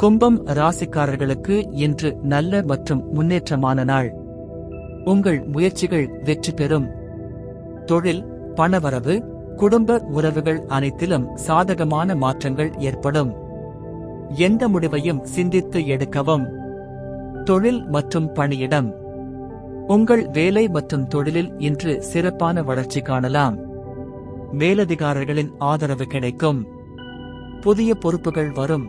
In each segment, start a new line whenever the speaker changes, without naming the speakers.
கும்பம் ராசிக்காரர்களுக்கு இன்று நல்ல மற்றும் முன்னேற்றமான நாள். உங்கள் முயற்சிகள் வெற்றி பெறும். தொழில், பணவரவு, குடும்ப உறவுகள் அனைத்திலும் சாதகமான மாற்றங்கள் ஏற்படும். எந்த முடிவையும் சிந்தித்து எடுக்கவும். தொழில் மற்றும் பணியிடம். உங்கள் வேலை மற்றும் தொழிலில் இன்று சிறப்பான வளர்ச்சி காணலாம். மேலதிகாரிகளின் ஆதரவு கிடைக்கும். புதிய பொறுப்புகள் வரும்.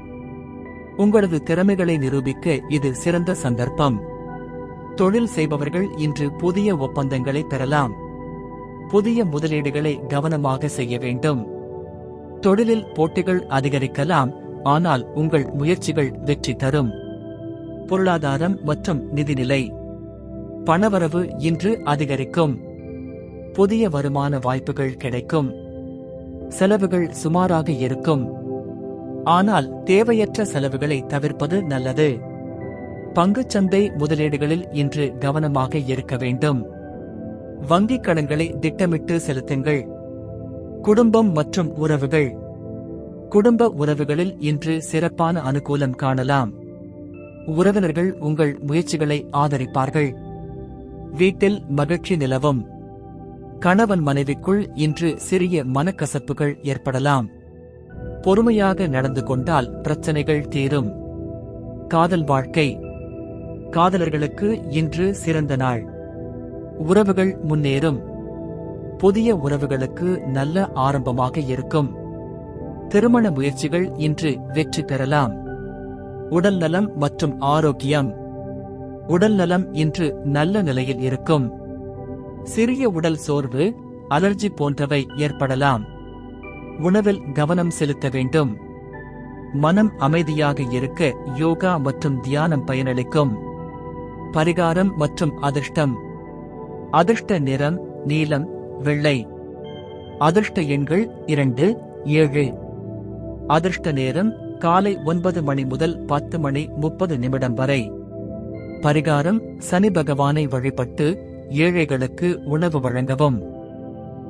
உங்களது திறமைகளை நிரூபிக்க இது சிறந்த சந்தர்ப்பம். தொழில் செய்பவர்கள் இன்று புதிய ஒப்பந்தங்களை பெறலாம். புதிய முதலீடுகளை கவனமாக செய்ய வேண்டும். தொழிலில் போட்டிகள் அதிகரிக்கலாம், ஆனால் உங்கள் முயற்சிகள் வெற்றி தரும். பொருளாதாரம் மற்றும் நிதிநிலை. பணவரவு இன்று அதிகரிக்கும். புதிய வருமான வாய்ப்புகள் கிடைக்கும். செலவுகள் சுமாராக இருக்கும். ஆனால் தேவையற்ற செலவுகளை தவிர்ப்பது நல்லது. பங்குச்சந்தை முதலீடுகளில் இன்று கவனமாக இருக்க வேண்டும். வங்கிக் கடன்களை திட்டமிட்டு செலுத்துங்கள். குடும்பம் மற்றும் உறவுகள். குடும்ப உறவுகளில் இன்று சிறப்பான அனுகூலம் காணலாம். உறவினர்கள் உங்கள் முயற்சிகளை ஆதரிப்பார்கள். வீட்டில் மகிழ்ச்சி நிலவும். கணவன் மனைவிக்குள் இன்று சிறிய மனக்கசப்புகள் ஏற்படலாம். பொறுமையாக நடந்து கொண்டால் பிரச்சனைகள் தீரும். காதல் வாழ்க்கை. காதலர்களுக்கு இன்று சிறந்த நாள். உறவுகள் முன்னேறும். புதிய உறவுகளுக்கு நல்ல ஆரம்பமாக இருக்கும். திருமண முயற்சிகள் இன்று வெற்றி பெறலாம். உடல்நலம் மற்றும் ஆரோக்கியம். உடல்நலம் இன்று நல்ல நிலையில் இருக்கும். சிறிய உடல் சோர்வு, அலர்ஜி போன்றவை ஏற்படலாம். உணவில் கவனம் செலுத்த வேண்டும். மனம் அமைதியாக இருக்க யோகா மற்றும் தியானம் பயனளிக்கும். பரிகாரம் மற்றும் அதிர்ஷ்டம். அதிர்ஷ்ட நிறம் நீலம், வெள்ளை. அதிர்ஷ்ட எண்கள் 2, 7. அதிர்ஷ்ட நேரம் காலை 9 மணி முதல் 10 மணி 30 நிமிடம் வரை. பரிகாரம் சனி பகவானை வழிபட்டு ஏழைகளுக்கு உணவு வழங்கவும்.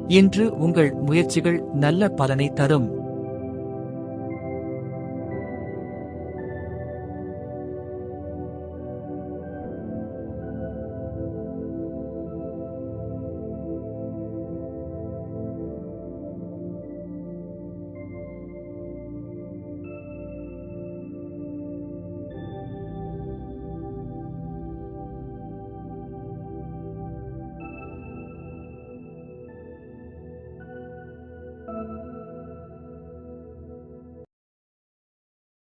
இன்று உங்கள் முயற்சிகள் நல்ல பலனை தரும்.